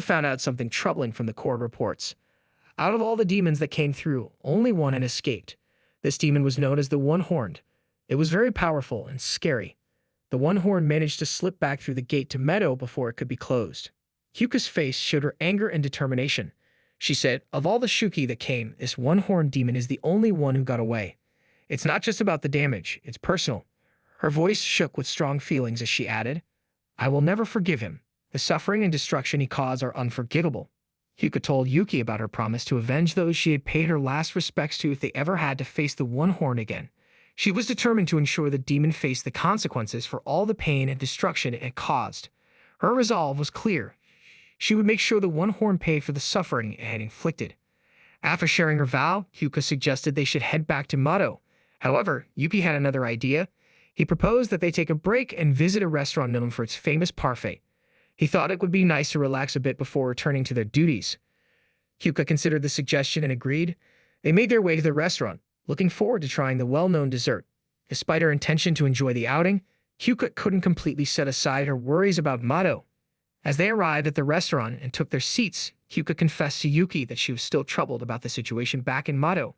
found out something troubling from the court reports. Out of all the demons that came through, only one had escaped. This demon was known as the One-Horned. It was very powerful and scary. The One-Horned managed to slip back through the gate to Meadow before it could be closed. Hyuka's face showed her anger and determination. She said, "Of all the Shuki that came, this One-Horned demon is the only one who got away. It's not just about the damage, it's personal." Her voice shook with strong feelings as she added, "I will never forgive him. The suffering and destruction he caused are unforgettable." Hyuka told Yuki about her promise to avenge those she had paid her last respects to if they ever had to face the One-Horn again. She was determined to ensure the demon faced the consequences for all the pain and destruction it had caused. Her resolve was clear. She would make sure the One-Horn paid for the suffering it had inflicted. After sharing her vow, Hyuka suggested they should head back to Mado. However, Yuki had another idea. He proposed that they take a break and visit a restaurant known for its famous parfait. He thought it would be nice to relax a bit before returning to their duties. Hyuka considered the suggestion and agreed. They made their way to the restaurant, looking forward to trying the well-known dessert. Despite her intention to enjoy the outing, Hyuka couldn't completely set aside her worries about Mado. As they arrived at the restaurant and took their seats, Hyuka confessed to Yuki that she was still troubled about the situation back in Mado.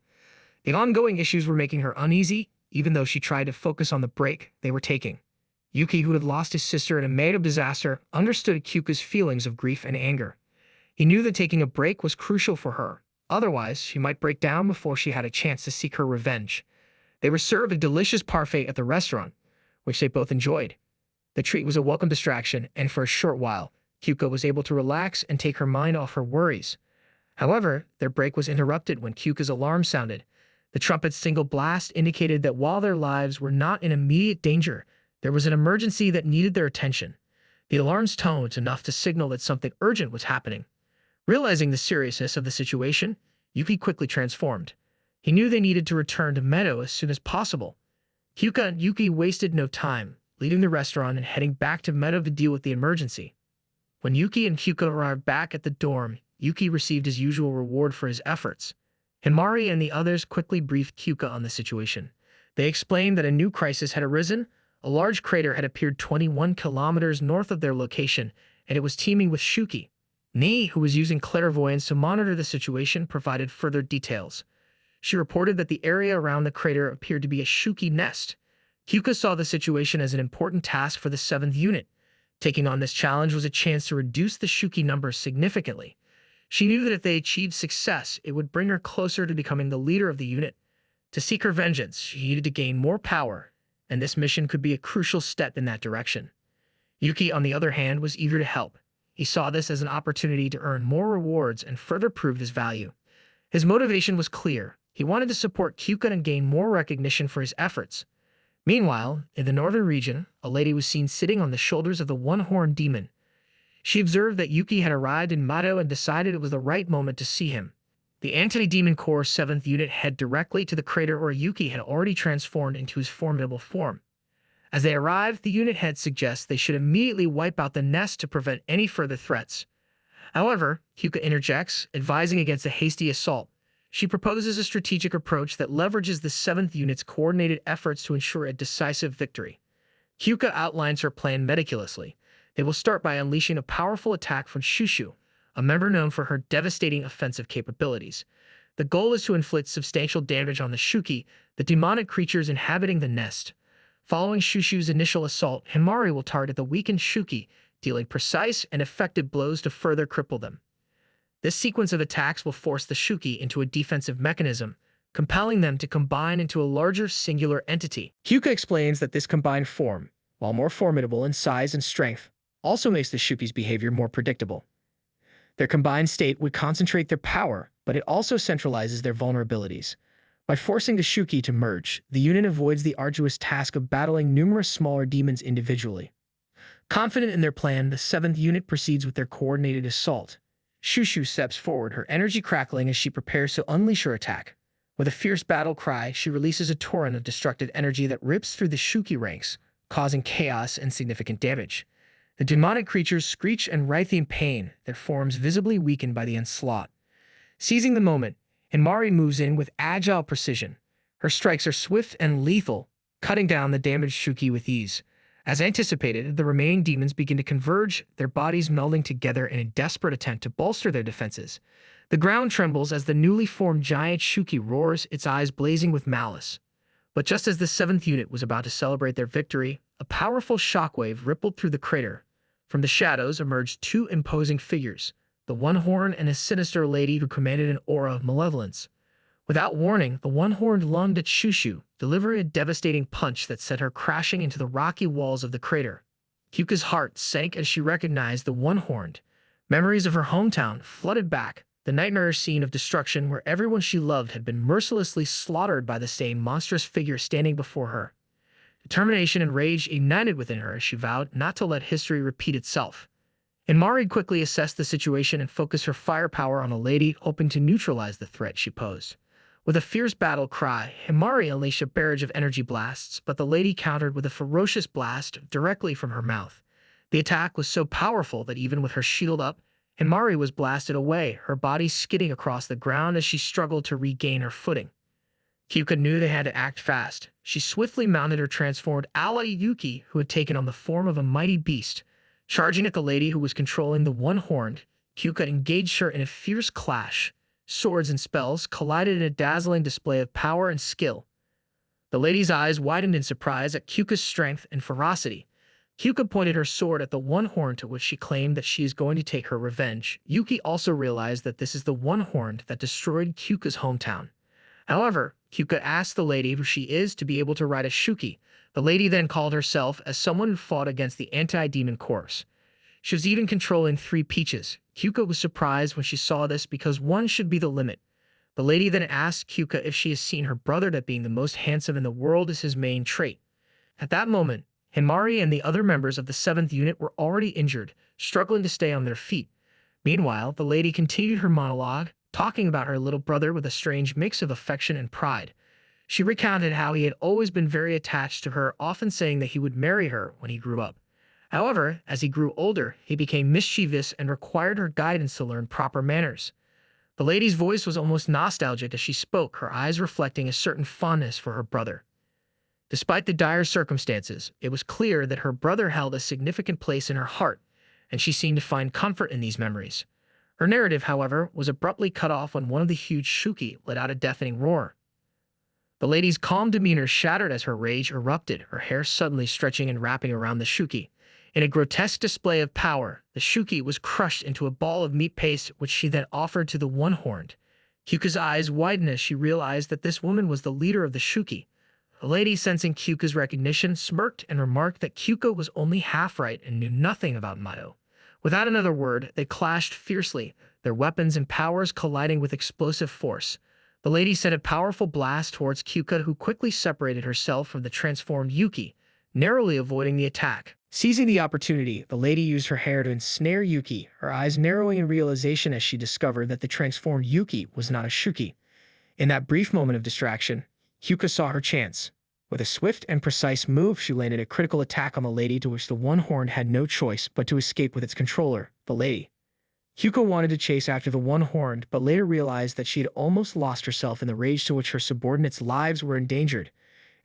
The ongoing issues were making her uneasy, even though she tried to focus on the break they were taking. Yuki, who had lost his sister in a Mado disaster, understood Hyuka's feelings of grief and anger. He knew that taking a break was crucial for her. Otherwise, she might break down before she had a chance to seek her revenge. They were served a delicious parfait at the restaurant, which they both enjoyed. The treat was a welcome distraction, and for a short while, Hyuka was able to relax and take her mind off her worries. However, their break was interrupted when Hyuka's alarm sounded. The trumpet's single blast indicated that while their lives were not in immediate danger, there was an emergency that needed their attention. The alarm's tone was enough to signal that something urgent was happening. Realizing the seriousness of the situation, Yuki quickly transformed. He knew they needed to return to Meadow as soon as possible. Hyuka and Yuki wasted no time, leaving the restaurant and heading back to Meadow to deal with the emergency. When Yuki and Hyuka arrived back at the dorm, Yuki received his usual reward for his efforts. Himari and the others quickly briefed Hyuka on the situation. They explained that a new crisis had arisen. A large crater had appeared 21 kilometers north of their location, and it was teeming with Shuki. Ni, who was using clairvoyance to monitor the situation, provided further details. She reported that the area around the crater appeared to be a Shuki nest. Hyuka saw the situation as an important task for the 7th unit. Taking on this challenge was a chance to reduce the Shuki numbers significantly. She knew that if they achieved success, it would bring her closer to becoming the leader of the unit. To seek her vengeance, she needed to gain more power, and this mission could be a crucial step in that direction. Yuki, on the other hand, was eager to help. He saw this as an opportunity to earn more rewards and further prove his value. His motivation was clear. He wanted to support Hyuka and gain more recognition for his efforts. Meanwhile, in the northern region, a lady was seen sitting on the shoulders of the One-Horned demon. She observed that Yuki had arrived in Mado and decided it was the right moment to see him. The Anti-Demon Corps 7th unit headed directly to the crater where Yuki had already transformed into his formidable form. As they arrived, the unit head suggests they should immediately wipe out the nest to prevent any further threats. However, Hyuka interjects, advising against a hasty assault. She proposes a strategic approach that leverages the 7th unit's coordinated efforts to ensure a decisive victory. Hyuka outlines her plan meticulously. They will start by unleashing a powerful attack from Shushu, a member known for her devastating offensive capabilities. The goal is to inflict substantial damage on the Shuki, the demonic creatures inhabiting the nest. Following Shushu's initial assault, Himari will target the weakened Shuki, dealing precise and effective blows to further cripple them. This sequence of attacks will force the Shuki into a defensive mechanism, compelling them to combine into a larger singular entity. Hyuka explains that this combined form, while more formidable in size and strength, also makes the Shuki's behavior more predictable. Their combined state would concentrate their power, but it also centralizes their vulnerabilities. By forcing the Shuki to merge, the unit avoids the arduous task of battling numerous smaller demons individually. Confident in their plan, the 7th unit proceeds with their coordinated assault. Shushu steps forward, her energy crackling as she prepares to unleash her attack. With a fierce battle cry, she releases a torrent of destructive energy that rips through the Shuki ranks, causing chaos and significant damage. The demonic creatures screech and writhe in pain, their forms visibly weakened by the onslaught. Seizing the moment, Himari moves in with agile precision. Her strikes are swift and lethal, cutting down the damaged Shuki with ease. As anticipated, the remaining demons begin to converge, their bodies melding together in a desperate attempt to bolster their defenses. The ground trembles as the newly formed giant Shuki roars, its eyes blazing with malice. But just as the seventh unit was about to celebrate their victory, a powerful shockwave rippled through the crater. From the shadows emerged two imposing figures, the One-Horned and a sinister lady who commanded an aura of malevolence. Without warning, the One-Horned lunged at Shushu, delivering a devastating punch that sent her crashing into the rocky walls of the crater. Kyuka's heart sank as she recognized the One-Horned. Memories of her hometown flooded back, the nightmare scene of destruction where everyone she loved had been mercilessly slaughtered by the same monstrous figure standing before her. Determination and rage ignited within her as she vowed not to let history repeat itself. Himari quickly assessed the situation and focused her firepower on the lady, hoping to neutralize the threat she posed. With a fierce battle cry, Himari unleashed a barrage of energy blasts, but the lady countered with a ferocious blast directly from her mouth. The attack was so powerful that even with her shield up, Himari was blasted away, her body skidding across the ground as she struggled to regain her footing. Kyuka knew they had to act fast. She swiftly mounted her transformed ally Yuki, who had taken on the form of a mighty beast. Charging at the lady who was controlling the One-Horned, Kyuka engaged her in a fierce clash. Swords and spells collided in a dazzling display of power and skill. The lady's eyes widened in surprise at Kyuka's strength and ferocity. Kyuka pointed her sword at the One-Horned, to which she claimed that she is going to take her revenge. Yuki also realized that this is the One-Horned that destroyed Kyuka's hometown. However, Kyuka asked the lady who she is to be able to ride a Shuki. The lady then called herself as someone who fought against the anti-demon corps. She was even controlling 3 peaches. Kyuka was surprised when she saw this because 1 should be the limit. The lady then asked Kyuka if she has seen her brother, that being the most handsome in the world is his main trait. At that moment, Himari and the other members of the 7th unit were already injured, struggling to stay on their feet. Meanwhile, the lady continued her monologue, talking about her little brother with a strange mix of affection and pride. She recounted how he had always been very attached to her, often saying that he would marry her when he grew up. However, as he grew older, he became mischievous and required her guidance to learn proper manners. The lady's voice was almost nostalgic as she spoke, her eyes reflecting a certain fondness for her brother. Despite the dire circumstances, it was clear that her brother held a significant place in her heart, and she seemed to find comfort in these memories. Her narrative, however, was abruptly cut off when one of the huge Shuki let out a deafening roar. The lady's calm demeanor shattered as her rage erupted, her hair suddenly stretching and wrapping around the Shuki. In a grotesque display of power, the Shuki was crushed into a ball of meat paste, which she then offered to the One-Horned. Kyuka's eyes widened as she realized that this woman was the leader of the Shuki. The lady, sensing Kyuka's recognition, smirked and remarked that Kyuka was only half right and knew nothing about Mayo. Without another word, they clashed fiercely, their weapons and powers colliding with explosive force. The lady sent a powerful blast towards Kyuka, who quickly separated herself from the transformed Yuki, narrowly avoiding the attack. Seizing the opportunity, the lady used her hair to ensnare Yuki, her eyes narrowing in realization as she discovered that the transformed Yuki was not a Shuki. In that brief moment of distraction, Kyuka saw her chance. With a swift and precise move, she landed a critical attack on the lady, to which the One-Horned had no choice but to escape with its controller, the lady. Kyuka wanted to chase after the One-Horned, but later realized that she had almost lost herself in the rage to which her subordinates' lives were endangered.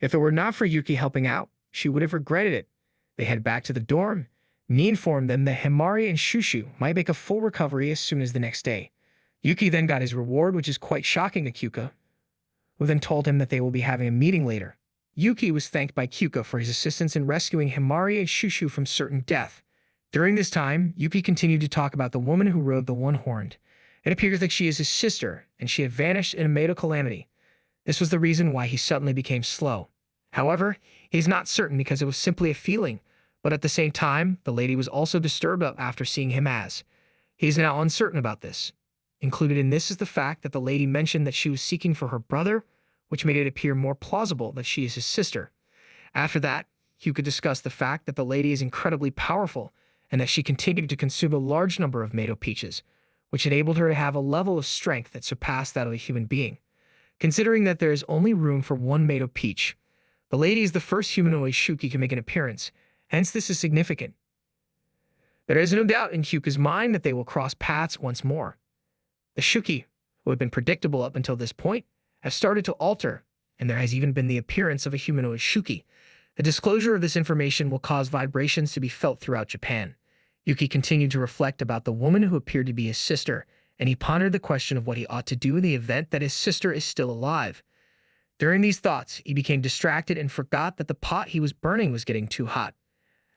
If it were not for Yuki helping out, she would have regretted it. They headed back to the dorm. Ni informed them that Himari and Shushu might make a full recovery as soon as the next day. Yuki then got his reward, which is quite shocking to Kyuka, who then told him that they will be having a meeting later. Yuki was thanked by Kyuka for his assistance in rescuing Himari and Shushu from certain death. During this time, Yuki continued to talk about the woman who rode the One-Horned. It appears that she is his sister, and she had vanished in a fatal calamity. This was the reason why he suddenly became slow. However, he is not certain because it was simply a feeling, but at the same time, the lady was also disturbed after seeing him as. He is now uncertain about this. Included in this is the fact that the lady mentioned that she was seeking for her brother, which made it appear more plausible that she is his sister. After that, Hyuga discussed the fact that the lady is incredibly powerful and that she continued to consume a large number of Mato peaches, which enabled her to have a level of strength that surpassed that of a human being. Considering that there is only room for one Mato peach, the lady is the first humanoid Shuki to make an appearance, hence this is significant. There is no doubt in Hyuga's mind that they will cross paths once more. The Shuki, who had been predictable up until this point, have started to alter, and there has even been the appearance of a humanoid Shuki. The disclosure of this information will cause vibrations to be felt throughout Japan. Yuki continued to reflect about the woman who appeared to be his sister, and he pondered the question of what he ought to do in the event that his sister is still alive. During these thoughts, he became distracted and forgot that the pot he was burning was getting too hot.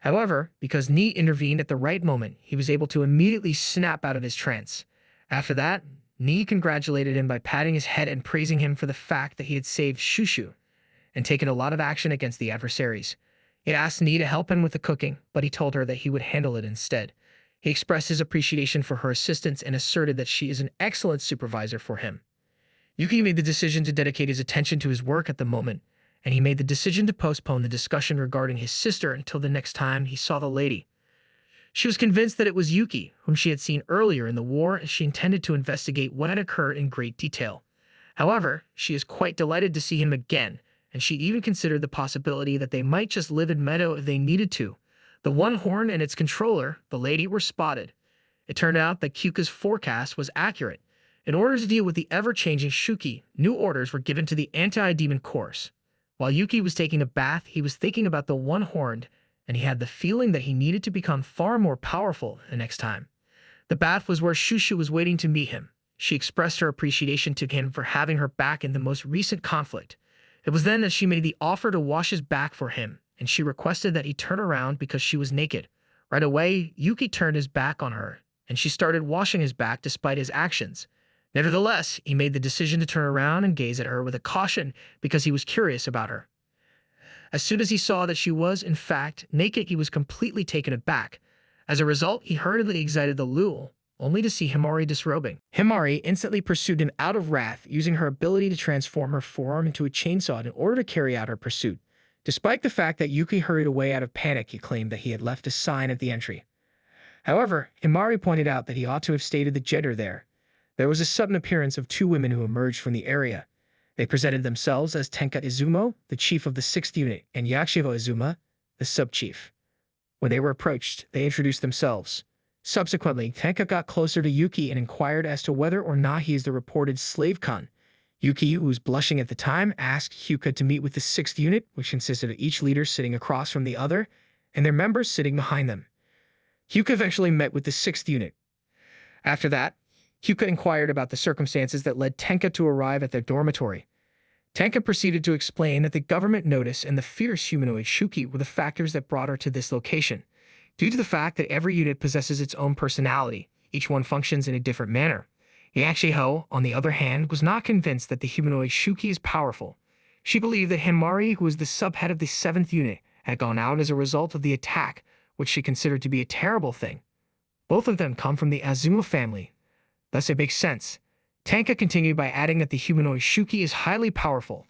However, because Ni intervened at the right moment, he was able to immediately snap out of his trance. After that, Ni congratulated him by patting his head and praising him for the fact that he had saved Shushu and taken a lot of action against the adversaries. He asked Ni to help him with the cooking, but he told her that he would handle it instead. He expressed his appreciation for her assistance and asserted that she is an excellent supervisor for him. Yuki made the decision to dedicate his attention to his work at the moment, and he made the decision to postpone the discussion regarding his sister until the next time he saw the lady. She was convinced that it was Yuki, whom she had seen earlier in the war, and she intended to investigate what had occurred in great detail. However, she is quite delighted to see him again, and she even considered the possibility that they might just live in Meadow if they needed to. The One Horn and its controller, the lady, were spotted. It turned out that Kyuka's forecast was accurate. In order to deal with the ever-changing Shuki, new orders were given to the anti-demon course. While Yuki was taking a bath, he was thinking about the One-Horned, and he had the feeling that he needed to become far more powerful the next time. The bath was where Shushu was waiting to meet him. She expressed her appreciation to him for having her back in the most recent conflict. It was then that she made the offer to wash his back for him, and she requested that he turn around because she was naked. Right away, Yuki turned his back on her, and she started washing his back despite his actions. Nevertheless, he made the decision to turn around and gaze at her with a caution because he was curious about her. As soon as he saw that she was, in fact, naked, he was completely taken aback. As a result, he hurriedly exited the Lul, only to see Himari disrobing. Himari instantly pursued him out of wrath, using her ability to transform her forearm into a chainsaw in order to carry out her pursuit. Despite the fact that Yuki hurried away out of panic, he claimed that he had left a sign at the entry. However, Himari pointed out that he ought to have stated the gender there. There was a sudden appearance of two women who emerged from the area. They presented themselves as Tenka Izumo, the chief of the 6th unit, and Yakushivo Izuma, the sub-chief. When they were approached, they introduced themselves. Subsequently, Tenka got closer to Yuki and inquired as to whether or not he is the reported slave Khan. Yuki, who was blushing at the time, asked Hyuka to meet with the 6th unit, which consisted of each leader sitting across from the other, and their members sitting behind them. Hyuka eventually met with the 6th unit. After that, Hyuka inquired about the circumstances that led Tenka to arrive at their dormitory. Tenka proceeded to explain that the government notice and the fierce humanoid Shuki were the factors that brought her to this location. Due to the fact that every unit possesses its own personality, each one functions in a different manner. Yakushiho, on the other hand, was not convinced that the humanoid Shuki is powerful. She believed that Himari, who was the subhead of the 7th unit, had gone out as a result of the attack, which she considered to be a terrible thing. Both of them come from the Azuma family. Thus it makes sense. Tenka continued by adding that the humanoid Shuki is highly powerful,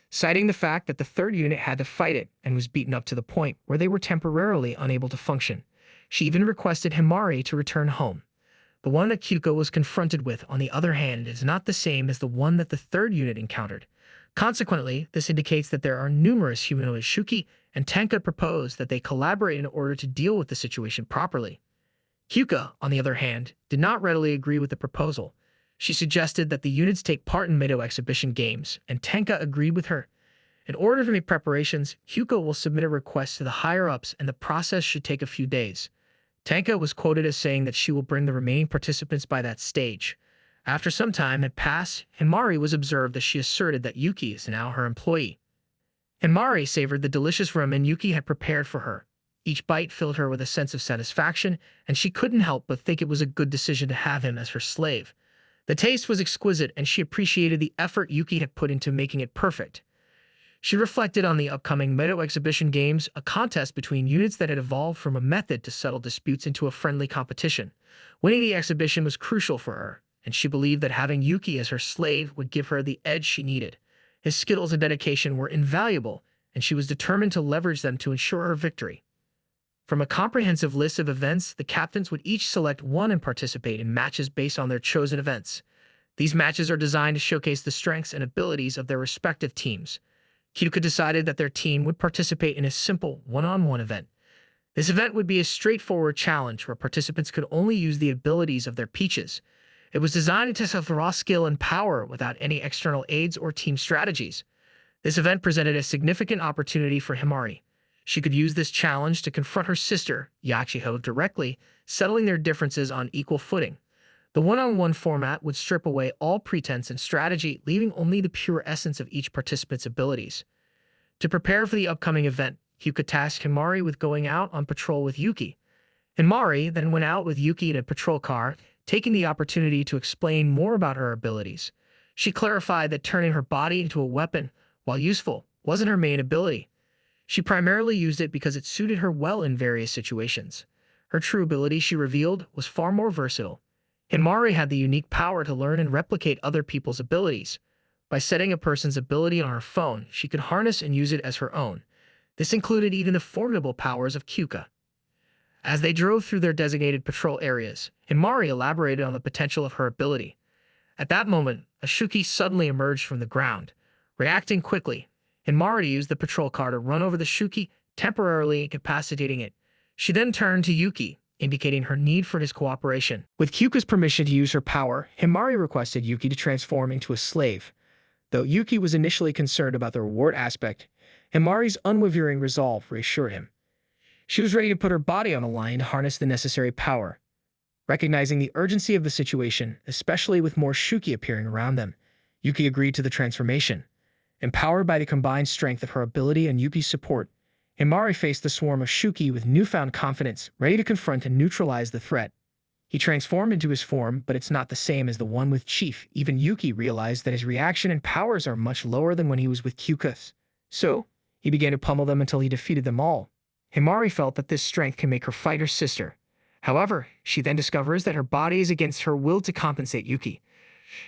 citing the fact that the 3rd unit had to fight it and was beaten up to the point where they were temporarily unable to function. She even requested Himari to return home. The one that Kyuka was confronted with, on the other hand, is not the same as the one that the 3rd unit encountered. Consequently, this indicates that there are numerous humanoid Shuki, and Tenka proposed that they collaborate in order to deal with the situation properly. Kyuka, on the other hand, did not readily agree with the proposal. She suggested that the units take part in Meadow exhibition games, and Tenka agreed with her. In order to make preparations, Kyuka will submit a request to the higher-ups, and the process should take a few days. Tenka was quoted as saying that she will bring the remaining participants by that stage. After some time had passed, Himari was observed as she asserted that Yuki is now her employee. Himari savored the delicious ramen Yuki had prepared for her. Each bite filled her with a sense of satisfaction, and she couldn't help but think it was a good decision to have him as her slave. The taste was exquisite, and she appreciated the effort Yuki had put into making it perfect. She reflected on the upcoming Meadow exhibition games, a contest between units that had evolved from a method to settle disputes into a friendly competition. Winning the exhibition was crucial for her, and she believed that having Yuki as her slave would give her the edge she needed. His skills and dedication were invaluable, and she was determined to leverage them to ensure her victory. From a comprehensive list of events, the captains would each select one and participate in matches based on their chosen events. These matches are designed to showcase the strengths and abilities of their respective teams. Kyuka decided that their team would participate in a simple one-on-one event. This event would be a straightforward challenge where participants could only use the abilities of their peaches. It was designed to test raw skill and power without any external aids or team strategies. This event presented a significant opportunity for Himari. She could use this challenge to confront her sister, Yachiho, directly, settling their differences on equal footing. The one-on-one format would strip away all pretense and strategy, leaving only the pure essence of each participant's abilities. To prepare for the upcoming event, Hyuka tasked Himari with going out on patrol with Yuki. Himari then went out with Yuki in a patrol car, taking the opportunity to explain more about her abilities. She clarified that turning her body into a weapon, while useful, wasn't her main ability. She primarily used it because it suited her well in various situations. Her true ability, she revealed, was far more versatile. Himari had the unique power to learn and replicate other people's abilities. By setting a person's ability on her phone, she could harness and use it as her own. This included even the formidable powers of Kyuka. As they drove through their designated patrol areas, Himari elaborated on the potential of her ability. At that moment, a Shuki suddenly emerged from the ground. Reacting quickly, Himari used the patrol car to run over the Shuki, temporarily incapacitating it. She then turned to Yuki, indicating her need for his cooperation. With Kyuka's permission to use her power, Himari requested Yuki to transform into a slave. Though Yuki was initially concerned about the reward aspect, Himari's unwavering resolve reassured him. She was ready to put her body on the line to harness the necessary power. Recognizing the urgency of the situation, especially with more Shuki appearing around them, Yuki agreed to the transformation. Empowered by the combined strength of her ability and Yuki's support, Himari faced the swarm of Shuki with newfound confidence, ready to confront and neutralize the threat. He transformed into his form, but it's not the same as the one with Chief. Even Yuki realized that his reaction and powers are much lower than when he was with Kyuka. So, he began to pummel them until he defeated them all. Himari felt that this strength can make her fight her sister. However, she then discovers that her body is against her will to compensate Yuki.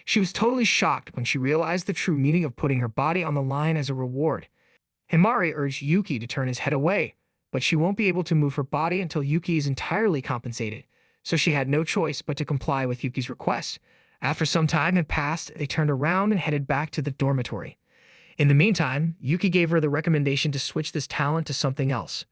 She was totally shocked when she realized the true meaning of putting her body on the line as a reward. Himari urged Yuki to turn his head away, but she won't be able to move her body until Yuki is entirely compensated, so she had no choice but to comply with Yuki's request. After some time had passed, they turned around and headed back to the dormitory. In the meantime, Yuki gave her the recommendation to switch this talent to something else.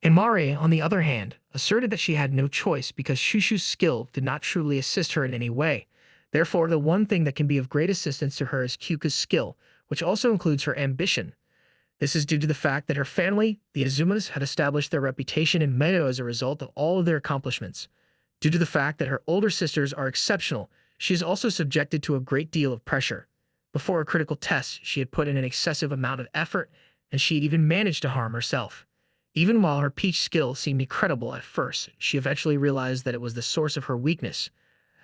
Himari, on the other hand, asserted that she had no choice because Shushu's skill did not truly assist her in any way. Therefore, the one thing that can be of great assistance to her is Kyuka's skill, which also includes her ambition. This is due to the fact that her family, the Azumas, had established their reputation in Meio as a result of all of their accomplishments. Due to the fact that her older sisters are exceptional, she is also subjected to a great deal of pressure. Before a critical test, she had put in an excessive amount of effort, and she had even managed to harm herself. Even while her peach skill seemed incredible at first, she eventually realized that it was the source of her weakness.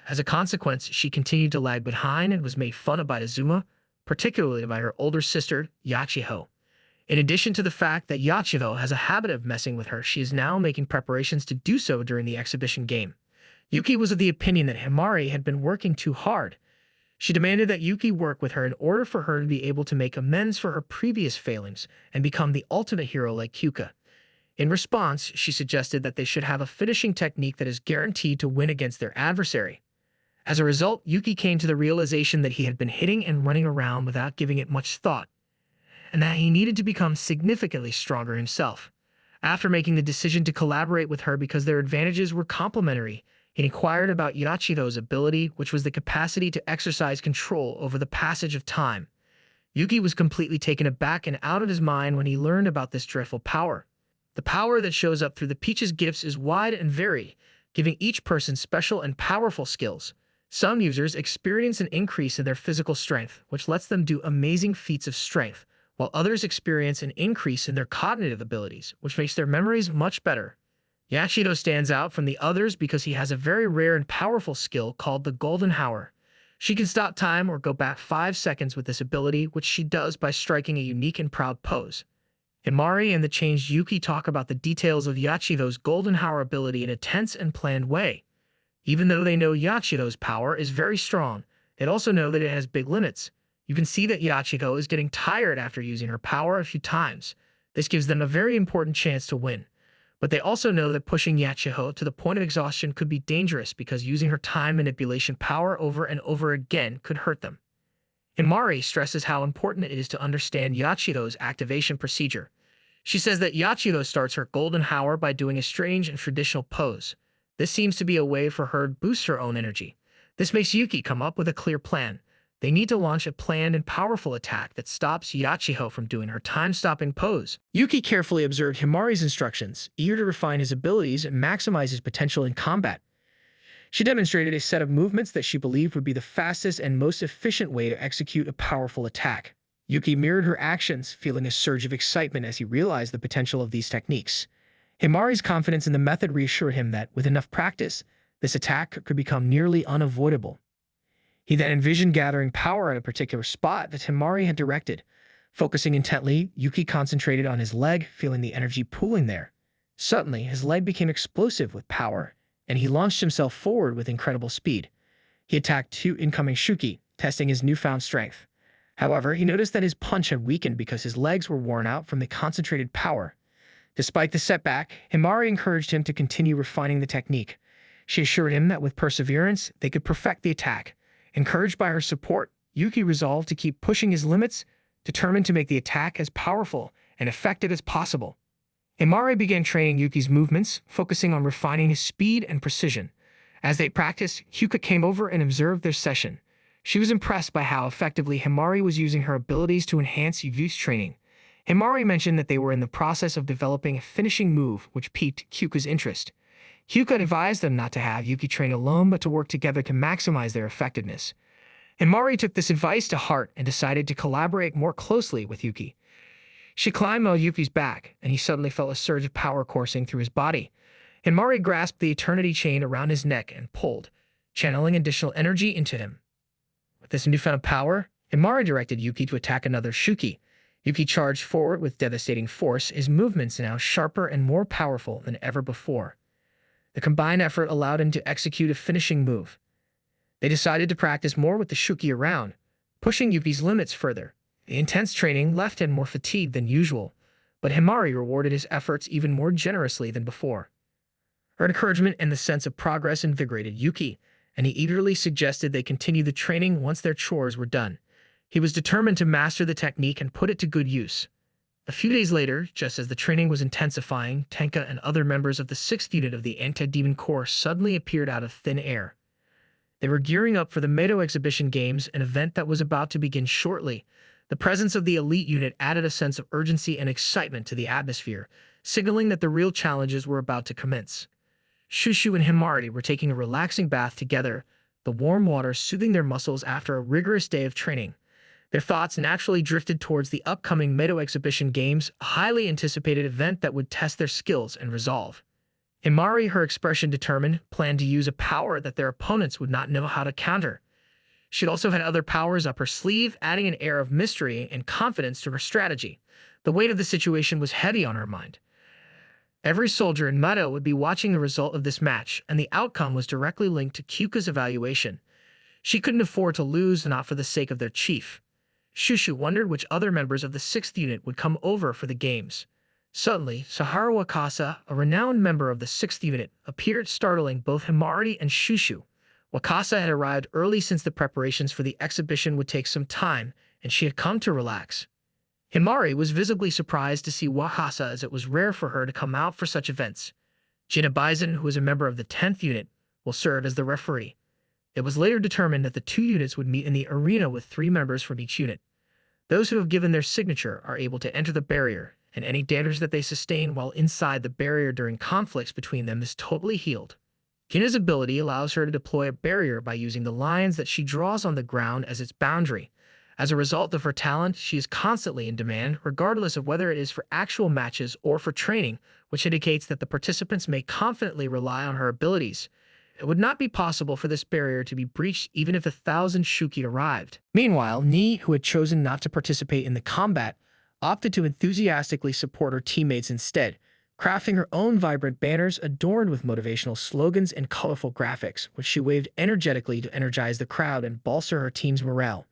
As a consequence, she continued to lag behind and was made fun of by Azuma, particularly by her older sister, Yachiho. In addition to the fact that Yachiho has a habit of messing with her, she is now making preparations to do so during the exhibition game. Yuki was of the opinion that Himari had been working too hard. She demanded that Yuki work with her in order for her to be able to make amends for her previous failings and become the ultimate hero like Kyuka. In response, she suggested that they should have a finishing technique that is guaranteed to win against their adversary. As a result, Yuki came to the realization that he had been hitting and running around without giving it much thought, and that he needed to become significantly stronger himself. After making the decision to collaborate with her because their advantages were complementary, he inquired about Yachiro's ability, which was the capacity to exercise control over the passage of time. Yuki was completely taken aback and out of his mind when he learned about this dreadful power. The power that shows up through the Peach's gifts is wide and varied, giving each person special and powerful skills. Some users experience an increase in their physical strength, which lets them do amazing feats of strength, while others experience an increase in their cognitive abilities, which makes their memories much better. Yachido stands out from the others because he has a very rare and powerful skill called the Golden Hour. She can stop time or go back 5 seconds with this ability, which she does by striking a unique and proud pose. Himari and the changed Yuki talk about the details of Yachido's Golden Hour ability in a tense and planned way. Even though they know Yachido's power is very strong, they also know that it has big limits. You can see that Yachido is getting tired after using her power a few times. This gives them a very important chance to win. But they also know that pushing Yachiho to the point of exhaustion could be dangerous because using her time manipulation power over and over again could hurt them. Himari stresses how important it is to understand Yachiro's activation procedure. She says that Yachido starts her Golden Hour by doing a strange and traditional pose. This seems to be a way for her to boost her own energy. This makes Yuki come up with a clear plan. They need to launch a planned and powerful attack that stops Yachiho from doing her time-stopping pose. Yuki carefully observed Himari's instructions, eager to refine his abilities and maximize his potential in combat. She demonstrated a set of movements that she believed would be the fastest and most efficient way to execute a powerful attack. Yuki mirrored her actions, feeling a surge of excitement as he realized the potential of these techniques. Himari's confidence in the method reassured him that, with enough practice, this attack could become nearly unavoidable. He then envisioned gathering power at a particular spot that Himari had directed. Focusing intently, Yuki concentrated on his leg, feeling the energy pooling there. Suddenly, his leg became explosive with power, and he launched himself forward with incredible speed. He attacked two incoming Shuki, testing his newfound strength. However, he noticed that his punch had weakened because his legs were worn out from the concentrated power. Despite the setback, Himari encouraged him to continue refining the technique. She assured him that with perseverance, they could perfect the attack. Encouraged by her support, Yuki resolved to keep pushing his limits, determined to make the attack as powerful and effective as possible. Himari began training Yuki's movements, focusing on refining his speed and precision. As they practiced, Hyuka came over and observed their session. She was impressed by how effectively Himari was using her abilities to enhance Yuki's training. Himari mentioned that they were in the process of developing a finishing move, which piqued Hyuka's interest. Hyuka advised them not to have Yuki train alone, but to work together to maximize their effectiveness. Himari took this advice to heart and decided to collaborate more closely with Yuki. She climbed on Yuki's back, and he suddenly felt a surge of power coursing through his body. Himari grasped the eternity chain around his neck and pulled, channeling additional energy into him. With this newfound power, Himari directed Yuki to attack another Shuki. Yuki charged forward with devastating force, his movements now sharper and more powerful than ever before. The combined effort allowed him to execute a finishing move. They decided to practice more with the Shuki around, pushing Yuki's limits further. The intense training left him more fatigued than usual, but Himari rewarded his efforts even more generously than before. Her encouragement and the sense of progress invigorated Yuki, and he eagerly suggested they continue the training once their chores were done. He was determined to master the technique and put it to good use. A few days later, just as the training was intensifying, Tenka and other members of the 6th unit of the Anti-Demon Corps suddenly appeared out of thin air. They were gearing up for the Medo Exhibition Games, an event that was about to begin shortly. The presence of the elite unit added a sense of urgency and excitement to the atmosphere, signaling that the real challenges were about to commence. Shushu and Himari were taking a relaxing bath together, the warm water soothing their muscles after a rigorous day of training. Their thoughts naturally drifted towards the upcoming Medo Exhibition Games, a highly anticipated event that would test their skills and resolve. Himari, her expression determined, planned to use a power that their opponents would not know how to counter. She'd also had other powers up her sleeve, adding an air of mystery and confidence to her strategy. The weight of the situation was heavy on her mind. Every soldier in Medo would be watching the result of this match, and the outcome was directly linked to Kyuka's evaluation. She couldn't afford to lose, not for the sake of their chief. Shushu wondered which other members of the 6th unit would come over for the games. Suddenly, Saharu Wakasa, a renowned member of the 6th unit, appeared, startling both Himari and Shushu. Wakasa had arrived early since the preparations for the exhibition would take some time, and she had come to relax. Himari was visibly surprised to see Wakasa, as it was rare for her to come out for such events. Jinabaizen, who was a member of the 10th unit, will serve as the referee. It was later determined that the two units would meet in the arena with 3 members from each unit. Those who have given their signature are able to enter the barrier, and any damage that they sustain while inside the barrier during conflicts between them is totally healed. Gina's ability allows her to deploy a barrier by using the lines that she draws on the ground as its boundary. As a result of her talent, she is constantly in demand, regardless of whether it is for actual matches or for training, which indicates that the participants may confidently rely on her abilities. It would not be possible for this barrier to be breached even if 1,000 Shuki arrived. Meanwhile, Ni, who had chosen not to participate in the combat, opted to enthusiastically support her teammates instead, crafting her own vibrant banners adorned with motivational slogans and colorful graphics, which she waved energetically to energize the crowd and bolster her team's morale.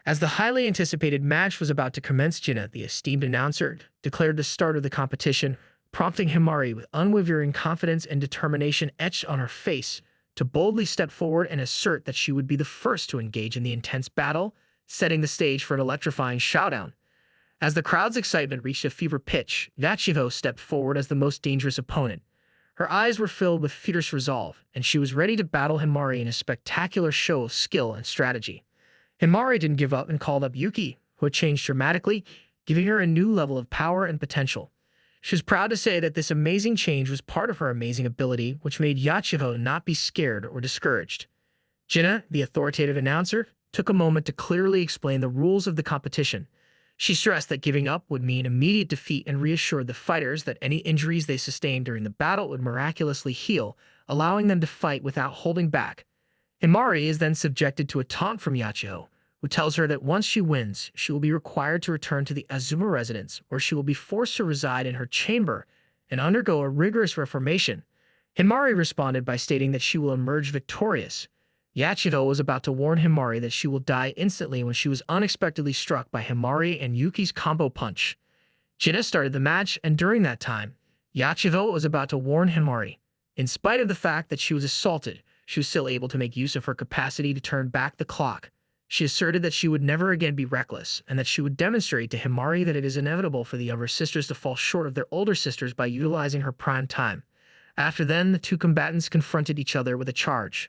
As the highly anticipated match was about to commence, Gina, the esteemed announcer, declared the start of the competition, prompting Himari with unwavering confidence and determination etched on her face to boldly step forward and assert that she would be the first to engage in the intense battle, setting the stage for an electrifying showdown. As the crowd's excitement reached a fever pitch, Yachiho stepped forward as the most dangerous opponent. Her eyes were filled with fierce resolve, and she was ready to battle Himari in a spectacular show of skill and strategy. Himari didn't give up and called up Yuki, who had changed dramatically, giving her a new level of power and potential. She was proud to say that this amazing change was part of her amazing ability, which made Yachivo not be scared or discouraged. Jinna, the authoritative announcer, took a moment to clearly explain the rules of the competition. She stressed that giving up would mean immediate defeat and reassured the fighters that any injuries they sustained during the battle would miraculously heal, allowing them to fight without holding back. Himari is then subjected to a taunt from Yachiho, who tells her that once she wins, she will be required to return to the Azuma residence, where she will be forced to reside in her chamber and undergo a rigorous reformation. Himari responded by stating that she will emerge victorious. Yachido was about to warn Himari that she will die instantly when she was unexpectedly struck by Himari and Yuki's combo punch. Jinna started the match, and during that time, Yachido was about to warn Himari. In spite of the fact that she was assaulted, she was still able to make use of her capacity to turn back the clock. She asserted that she would never again be reckless, and that she would demonstrate to Himari that it is inevitable for the younger sisters to fall short of their older sisters by utilizing her prime time. After then, the two combatants confronted each other with a charge.